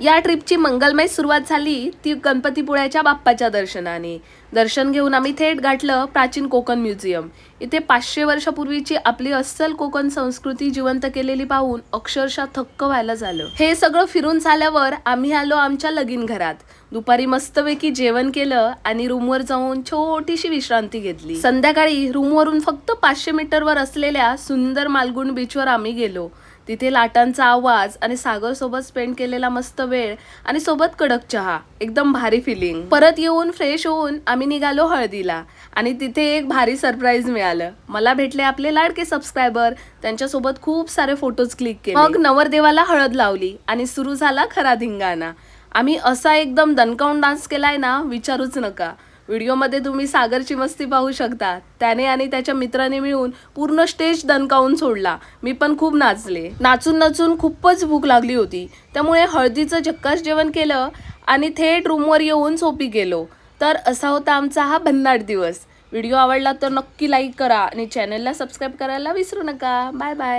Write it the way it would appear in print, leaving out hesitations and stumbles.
या ट्रिपची मंगलमय सुरुवात झाली ती गणपतीपुळ्याच्या बाप्पाच्या दर्शनाने. दर्शन घेऊन आम्ही थेट गाठलं प्राचीन कोकण म्युझियम. इथे 500 वर्षापूर्वीची आपली अस्सल कोकण संस्कृती जिवंत केलेली पाहून अक्षरशः थक्क व्हायला झालं. हे सगळं फिरून झाल्यावर आम्ही आलो आमच्या लगीन घरात. दुपारी मस्तपैकी जेवण केलं आणि रूमवर जाऊन छोटीशी विश्रांती घेतली. संध्याकाळी रूमवरून फक्त 500 मीटरवर असलेल्या सुंदर मालगुंड बीचवर आम्ही गेलो. तिथे लाटांचा आवाज आणि सागर सोबत स्पेंड केलेला मस्त वेळ आणि सोबत कडक चहा, एकदम भारी फिलिंग. परत येऊन फ्रेश होऊन आम्ही निघालो हळदीला आणि तिथे एक भारी सरप्राईज मिळालं. मला भेटले आपले लाडके सबस्क्रायबर. त्यांच्यासोबत खूप सारे फोटोज क्लिक केले. मग नवरदेवाला हळद लावली आणि सुरू झाला खरा धिंगाणा. आम्ही असा एकदम दणकावून डान्स केलाय ना, विचारूच नका. व्हिडिओमध्ये तुम्ही सागरची मस्ती पाहू शकता. त्याने आणि त्याच्या मित्राने मिळून पूर्ण स्टेज दणकावून सोडला. मी पण खूप नाचले. नाचून नाचून खूपच भूक लागली होती, त्यामुळे हळदीचं झक्कास जेवण केलं आणि थेट रूमवर येऊन झोपी गेलो. तर असा होता आमचा हा भन्नाट दिवस. व्हिडिओ आवडला तर नक्की लाईक करा आणि चॅनलला सबस्क्राईब करायला विसरू नका. Bye bye.